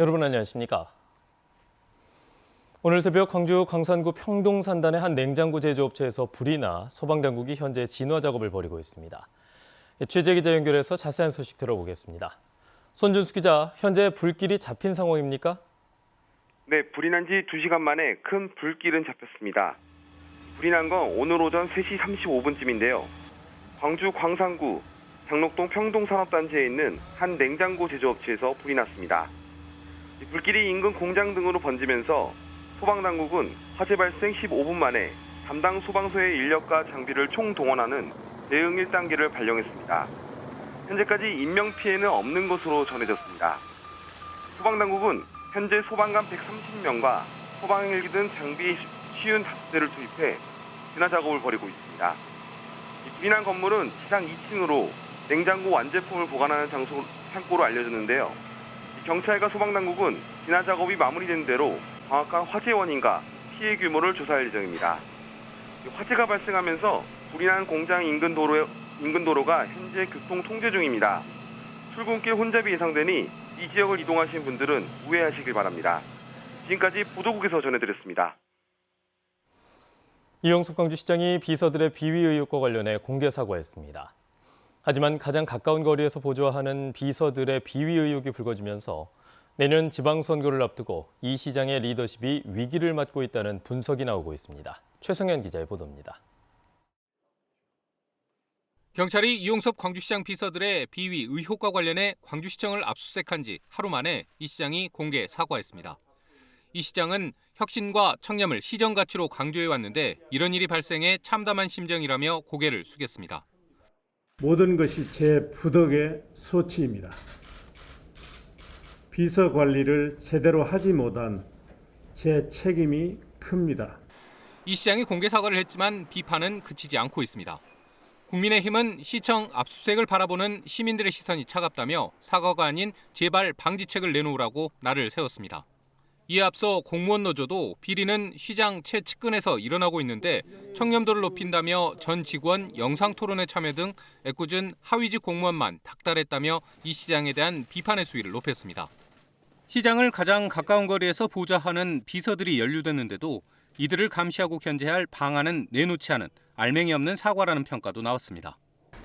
여러분 안녕하십니까? 오늘 새벽 광주 광산구 평동산단의 한 냉장고 제조업체에서 불이 나 소방당국이 현재 진화 작업을 벌이고 있습니다. 취재 기자 연결해서 자세한 소식 들어보겠습니다. 손준수 기자, 현재 불길이 잡힌 상황입니까? 네, 불이 난 지 2시간 만에 큰 불길은 잡혔습니다. 불이 난 건 오늘 오전 3시 35분쯤인데요. 광주 광산구 장록동 평동산업단지에 있는 한 냉장고 제조업체에서 불이 났습니다. 불길이 인근 공장 등으로 번지면서 소방당국은 화재 발생 15분 만에 담당 소방서의 인력과 장비를 총동원하는 대응 1단계를 발령했습니다. 현재까지 인명피해는 없는 것으로 전해졌습니다. 소방당국은 현재 소방관 130명과 소방헬기 등 장비 50대를 투입해 진화 작업을 벌이고 있습니다. 불이 난 건물은 지상 2층으로 냉장고 완제품을 보관하는 창고로 알려졌는데요. 경찰과 소방당국은 진화 작업이 마무리된 대로 정확한 화재 원인과 피해 규모를 조사할 예정입니다. 화재가 발생하면서 불이 난 공장 인근 도로가 현재 교통 통제 중입니다. 출근길 혼잡이 예상되니 이 지역을 이동하시는 분들은 우회하시길 바랍니다. 지금까지 보도국에서 전해드렸습니다. 이영숙 광주시장이 비서들의 비위 의혹과 관련해 공개 사과했습니다. 하지만 가장 가까운 거리에서 보좌하는 비서들의 비위 의혹이 불거지면서 내년 지방선거를 앞두고 이 시장의 리더십이 위기를 맞고 있다는 분석이 나오고 있습니다. 최성현 기자의 보도입니다. 경찰이 이용섭 광주시장 비서들의 비위 의혹과 관련해 광주시청을 압수수색한 지 하루 만에 이 시장이 공개 사과했습니다. 이 시장은 혁신과 청렴을 시정 가치로 강조해 왔는데 이런 일이 발생해 참담한 심정이라며 고개를 숙였습니다. 모든 것이 제 부덕의 소치입니다. 비서 관리를 제대로 하지 못한 제 책임이 큽니다. 이 시장이 공개 사과를 했지만 비판은 그치지 않고 있습니다. 국민의힘은 시청 압수수색을 바라보는 시민들의 시선이 차갑다며 사과가 아닌 재발 방지책을 내놓으라고 날을 세웠습니다. 이에 앞서 공무원 노조도 비리는 시장 최측근에서 일어나고 있는데 청렴도를 높인다며 전 직원 영상토론회 참여 등 애꿎은 하위직 공무원만 닥달했다며 이 시장에 대한 비판의 수위를 높였습니다. 시장을 가장 가까운 거리에서 보좌하는 비서들이 연루됐는데도 이들을 감시하고 견제할 방안은 내놓지 않은 알맹이 없는 사과라는 평가도 나왔습니다.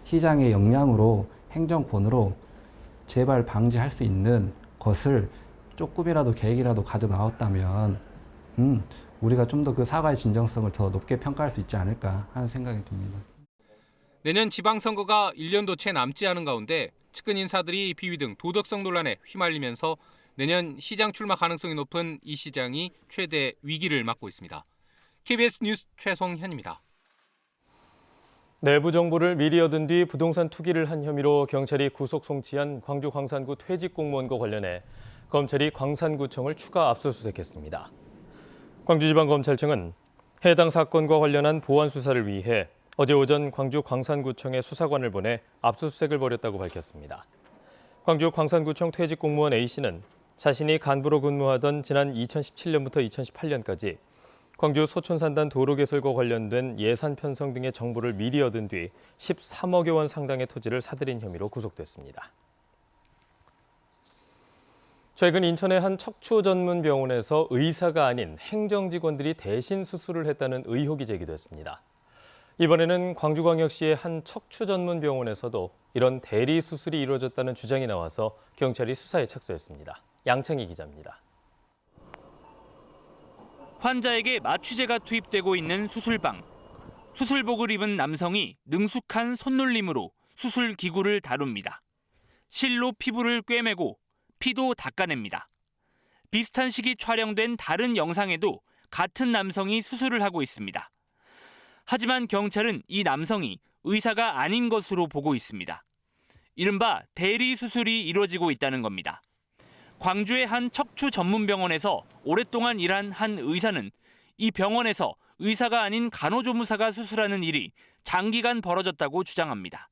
시장의 역량으로 행정권으로 재발 방지할 수 있는 것을 조금이라도 계획이라도 가져 나왔다면 우리가 좀 더 그 사과의 진정성을 더 높게 평가할 수 있지 않을까 하는 생각이 듭니다. 내년 지방선거가 1년도 채 남지 않은 가운데 측근 인사들이 비위 등 도덕성 논란에 휘말리면서 내년 시장 출마 가능성이 높은 이 시장이 최대 위기를 맞고 있습니다. KBS 뉴스 최성현입니다. 내부 정보를 미리 얻은 뒤 부동산 투기를 한 혐의로 경찰이 구속 송치한 광주 광산구 퇴직 공무원과 관련해 검찰이 광산구청을 추가 압수수색했습니다. 광주지방검찰청은 해당 사건과 관련한 보완 수사를 위해 어제 오전 광주 광산구청에 수사관을 보내 압수수색을 벌였다고 밝혔습니다. 광주 광산구청 퇴직 공무원 A씨는 자신이 간부로 근무하던 지난 2017년부터 2018년까지 광주 소촌산단 도로 개설과 관련된 예산 편성 등의 정보를 미리 얻은 뒤 13억여 원 상당의 토지를 사들인 혐의로 구속됐습니다. 최근 인천의 한 척추 전문 병원에서 의사가 아닌 행정직원들이 대신 수술을 했다는 의혹이 제기됐습니다. 이번에는 광주광역시의 한 척추 전문 병원에서도 이런 대리 수술이 이루어졌다는 주장이 나와서 경찰이 수사에 착수했습니다. 양창희 기자입니다. 환자에게 마취제가 투입되고 있는 수술방. 수술복을 입은 남성이 능숙한 손놀림으로 수술 기구를 다룹니다. 실로 피부를 꿰매고 피도 닦아냅니다. 비슷한 시기 촬영된 다른 영상에도 같은 남성이 수술을 하고 있습니다. 하지만 경찰은 이 남성이 의사가 아닌 것으로 보고 있습니다. 이른바 대리 수술이 이루어지고 있다는 겁니다. 광주의 한 척추 전문병원에서 오랫동안 일한 한 의사는 이 병원에서 의사가 아닌 간호조무사가 수술하는 일이 장기간 벌어졌다고 주장합니다.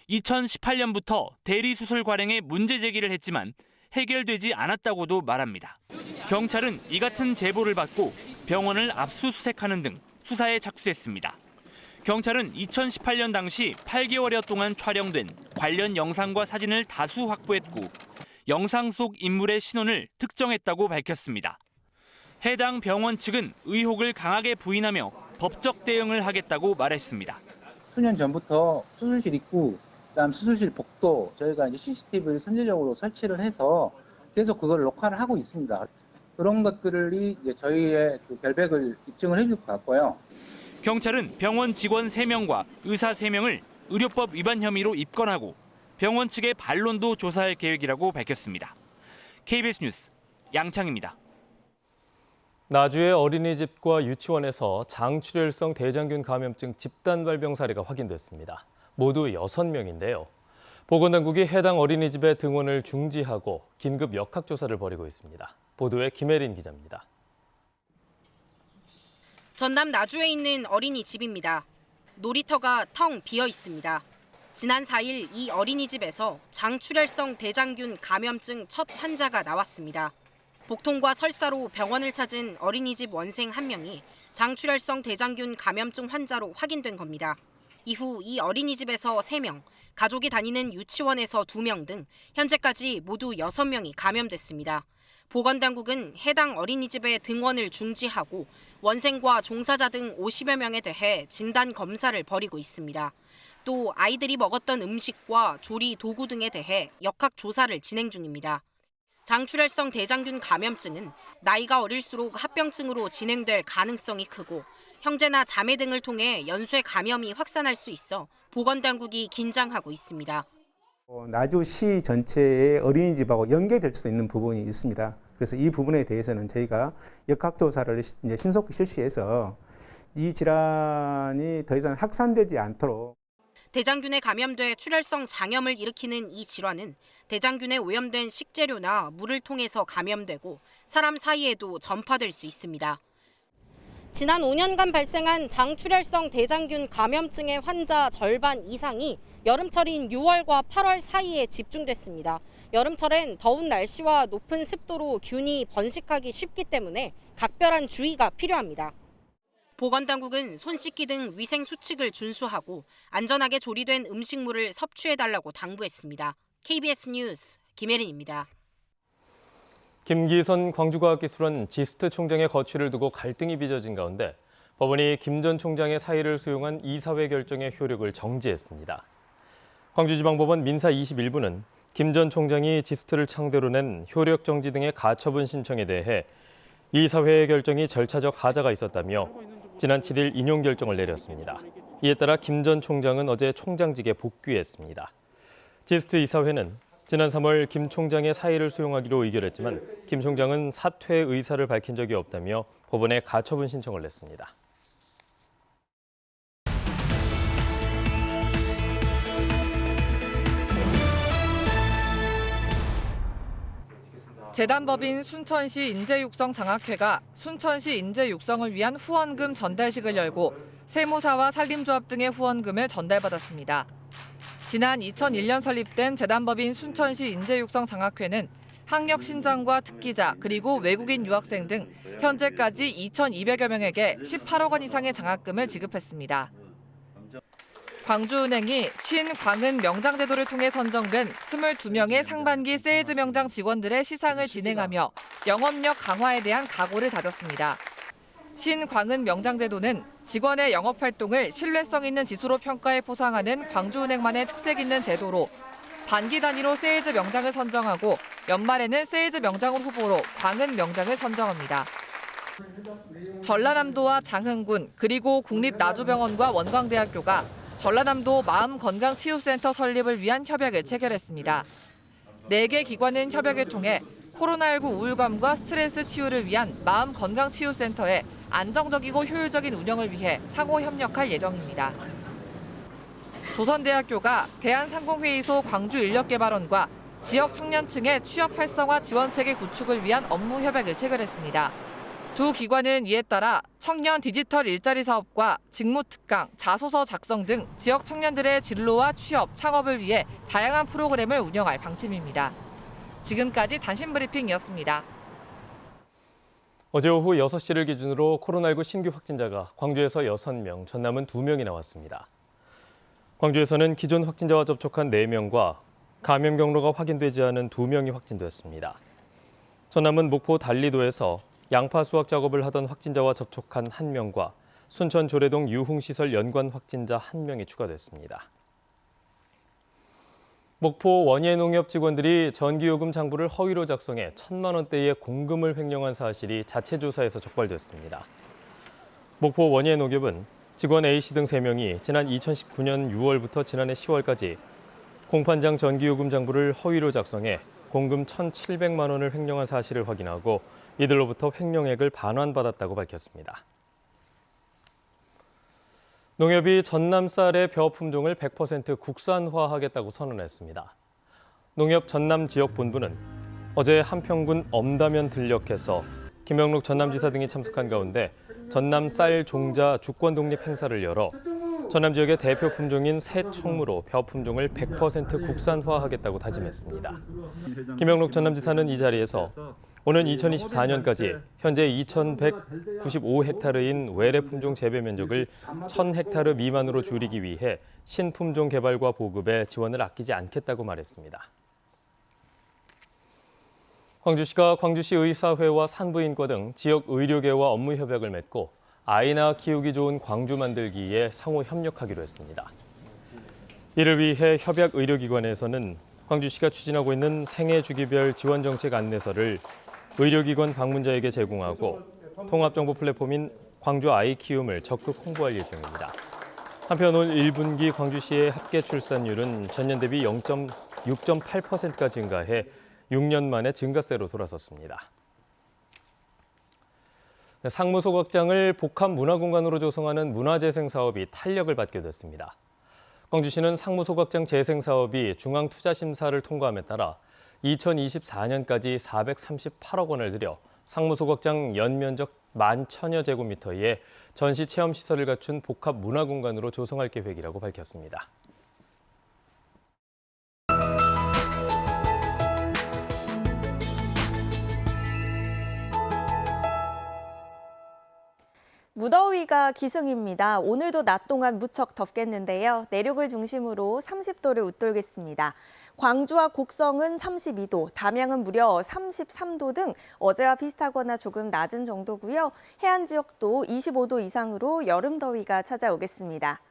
2018년부터 대리 수술 관행에 문제 제기를 했지만 해결되지 않았다고도 말합니다. 경찰은 이 같은 제보를 받고 병원을 압수수색하는 등 수사에 착수했습니다. 경찰은 2018년 당시 8개월여 동안 촬영된 관련 영상과 사진을 다수 확보했고 영상 속 인물의 신원을 특정했다고 밝혔습니다. 해당 병원 측은 의혹을 강하게 부인하며 법적 대응을 하겠다고 말했습니다. 수년 전부터 수술실 입구, 그다음 수술실 복도 저희가 이제 CCTV를 선제적으로 설치를 해서 계속 그걸 녹화를 하고 있습니다. 그런 것들이 이제 저희의 그 결백을 입증을 해줄 것 같고요. 경찰은 병원 직원 3명과 의사 3명을 의료법 위반 혐의로 입건하고 병원 측의 반론도 조사할 계획이라고 밝혔습니다. KBS 뉴스 양창입니다. 나주의 어린이집과 유치원에서 장출혈성 대장균 감염증 집단 발병 사례가 확인됐습니다. 모두 6명인데요. 보건당국이 해당 어린이집의 등원을 중지하고 긴급 역학조사를 벌이고 있습니다. 보도에 김혜린 기자입니다. 전남 나주에 있는 어린이집입니다. 놀이터가 텅 비어 있습니다. 지난 4일 이 어린이집에서 장출혈성 대장균 감염증 첫 환자가 나왔습니다. 복통과 설사로 병원을 찾은 어린이집 원생 1명이 장출혈성 대장균 감염증 환자로 확인된 겁니다. 이후 이 어린이집에서 3명, 가족이 다니는 유치원에서 2명 등 현재까지 모두 6명이 감염됐습니다. 보건당국은 해당 어린이집의 등원을 중지하고 원생과 종사자 등 50여 명에 대해 진단 검사를 벌이고 있습니다. 또 아이들이 먹었던 음식과 조리 도구 등에 대해 역학 조사를 진행 중입니다. 장출혈성 대장균 감염증은 나이가 어릴수록 합병증으로 진행될 가능성이 크고 형제나 자매 등을 통해 연쇄 감염이 확산할 수 있어 보건당국이 긴장하고 있습니다. 나주시 전체의 어린이집하고 연계될 수도 있는 부분이 있습니다. 그래서 이 부분에 대해서는 저희가 역학조사를 이제 신속히 실시해서 이 질환이 더 이상 확산되지 않도록. 대장균에 감염돼 출혈성 장염을 일으키는 이 질환은 대장균에 오염된 식재료나 물을 통해서 감염되고 사람 사이에도 전파될 수 있습니다. 지난 5년간 발생한 장출혈성 대장균 감염증의 환자 절반 이상이 여름철인 6월과 8월 사이에 집중됐습니다. 여름철엔 더운 날씨와 높은 습도로 균이 번식하기 쉽기 때문에 각별한 주의가 필요합니다. 보건당국은 손 씻기 등 위생 수칙을 준수하고 안전하게 조리된 음식물을 섭취해달라고 당부했습니다. KBS 뉴스 김혜린입니다. 김기선 광주과학기술원 지스트 총장의 거취를 두고 갈등이 빚어진 가운데 법원이 김 전 총장의 사의를 수용한 이사회 결정의 효력을 정지했습니다. 광주지방법원 민사 21부는 김 전 총장이 지스트를 상대로 낸 효력 정지 등의 가처분 신청에 대해 이사회의 결정이 절차적 하자가 있었다며 지난 7일 인용 결정을 내렸습니다. 이에 따라 김 전 총장은 어제 총장직에 복귀했습니다. 지스트 이사회는 지난 3월 김 총장의 사의를 수용하기로 의결했지만 김 총장은 사퇴 의사를 밝힌 적이 없다며 법원에 가처분 신청을 냈습니다. 재단법인 순천시 인재육성 장학회가 순천시 인재육성을 위한 후원금 전달식을 열고 세무사와 산림조합 등의 후원금을 전달받았습니다. 지난 2001년 설립된 재단법인 순천시 인재육성 장학회는 학력 신장과 특기자 그리고 외국인 유학생 등 현재까지 2,200여 명에게 18억 원 이상의 장학금을 지급했습니다. 광주은행이 신광은 명장제도를 통해 선정된 22명의 상반기 세일즈 명장 직원들의 시상을 진행하며 영업력 강화에 대한 각오를 다졌습니다. 신광은 명장제도는 직원의 영업활동을 신뢰성 있는 지수로 평가해 포상하는 광주은행만의 특색 있는 제도로 반기 단위로 세일즈 명장을 선정하고 연말에는 세일즈 명장을 후보로 광은 명장을 선정합니다. 전라남도와 장흥군 그리고 국립나주병원과 원광대학교가 전라남도 마음건강치유센터 설립을 위한 협약을 체결했습니다. 4개 기관은 협약을 통해 코로나19 우울감과 스트레스 치유를 위한 마음건강치유센터의 안정적이고 효율적인 운영을 위해 상호 협력할 예정입니다. 조선대학교가 대한상공회의소 광주인력개발원과 지역 청년층의 취업 활성화 지원체계 구축을 위한 업무 협약을 체결했습니다. 두 기관은 이에 따라 청년 디지털 일자리 사업과 직무특강, 자소서 작성 등 지역 청년들의 진로와 취업, 창업을 위해 다양한 프로그램을 운영할 방침입니다. 지금까지 단신 브리핑이었습니다. 어제 오후 6시를 기준으로 코로나19 신규 확진자가 광주에서 6명, 전남은 2명이 나왔습니다. 광주에서는 기존 확진자와 접촉한 4명과 감염 경로가 확인되지 않은 2명이 확진됐습니다. 전남은 목포 달리도에서 양파 수확 작업을 하던 확진자와 접촉한 1명과 순천 조례동 유흥시설 연관 확진자 1명이 추가됐습니다. 목포 원예농협 직원들이 전기요금 장부를 허위로 작성해 1,000만 원대의 공금을 횡령한 사실이 자체 조사에서 적발됐습니다. 목포 원예농협은 직원 A씨 등 3명이 지난 2019년 6월부터 지난해 10월까지 공판장 전기요금 장부를 허위로 작성해 공금 1,700만 원을 횡령한 사실을 확인하고 이들로부터 횡령액을 반환받았다고 밝혔습니다. 농협이 전남 쌀의 벼 품종을 100% 국산화하겠다고 선언했습니다. 농협 전남 지역본부는 어제 한평군 엄다면 들녘에서 김영록 전남지사 등이 참석한 가운데 전남 쌀 종자 주권 독립 행사를 열어 전남 지역의 대표 품종인 새 청무로 벼 품종을 100% 국산화하겠다고 다짐했습니다. 김영록 전남지사는 이 자리에서 오는 2024년까지 현재 2,195헥타르인 외래 품종 재배 면적을 1,000헥타르 미만으로 줄이기 위해 신품종 개발과 보급에 지원을 아끼지 않겠다고 말했습니다. 광주시가 광주시 의사회와 산부인과 등 지역 의료계와 업무 협약을 맺고 아이 낳아 키우기 좋은 광주 만들기에 상호 협력하기로 했습니다. 이를 위해 협약 의료기관에서는 광주시가 추진하고 있는 생애 주기별 지원 정책 안내서를 의료기관 방문자에게 제공하고 통합정보 플랫폼인 광주 아이 키움을 적극 홍보할 예정입니다. 한편 올 1분기 광주시의 합계 출산율은 전년 대비 6.8%가 증가해 6년 만에 증가세로 돌아섰습니다. 상무소극장을 복합문화공간으로 조성하는 문화재생 사업이 탄력을 받게 됐습니다. 광주시는 상무소극장 재생 사업이 중앙투자심사를 통과함에 따라 2024년까지 438억 원을 들여 상무소극장 연면적 11,000여 제곱미터의 전시 체험시설을 갖춘 복합문화공간으로 조성할 계획이라고 밝혔습니다. 무더위가 기승입니다. 오늘도 낮 동안 무척 덥겠는데요. 내륙을 중심으로 30도를 웃돌겠습니다. 광주와 곡성은 32도, 담양은 무려 33도 등 어제와 비슷하거나 조금 낮은 정도고요. 해안 지역도 25도 이상으로 여름 더위가 찾아오겠습니다.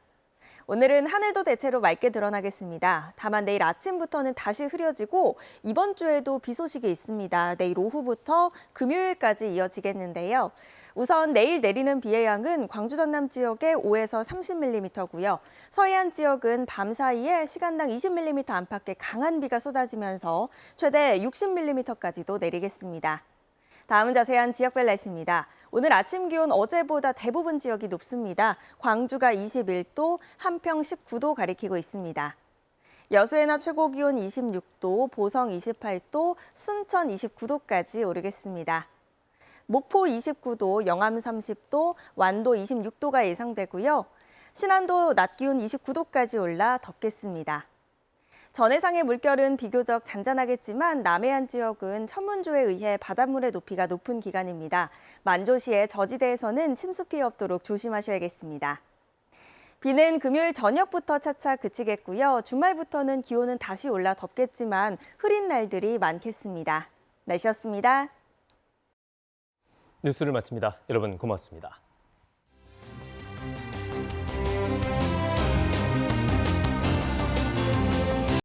오늘은 하늘도 대체로 맑게 드러나겠습니다. 다만 내일 아침부터는 다시 흐려지고 이번 주에도 비 소식이 있습니다. 내일 오후부터 금요일까지 이어지겠는데요. 우선 내일 내리는 비의 양은 광주 전남 지역에 5에서 30mm고요. 서해안 지역은 밤 사이에 시간당 20mm 안팎의 강한 비가 쏟아지면서 최대 60mm까지도 내리겠습니다. 다음은 자세한 지역별 날씨입니다. 오늘 아침 기온 어제보다 대부분 지역이 높습니다. 광주가 21도, 한평 19도 가리키고 있습니다. 여수의 낮 최고 기온 26도, 보성 28도, 순천 29도까지 오르겠습니다. 목포 29도, 영암 30도, 완도 26도가 예상되고요. 신안도 낮 기온 29도까지 올라 덥겠습니다. 전해상의 물결은 비교적 잔잔하겠지만 남해안 지역은 천문조에 의해 바닷물의 높이가 높은 기간입니다. 만조시의 저지대에서는 침수 피해 없도록 조심하셔야겠습니다. 비는 금요일 저녁부터 차차 그치겠고요. 주말부터는 기온은 다시 올라 덥겠지만 흐린 날들이 많겠습니다. 날씨였습니다. 뉴스를 마칩니다. 여러분 고맙습니다.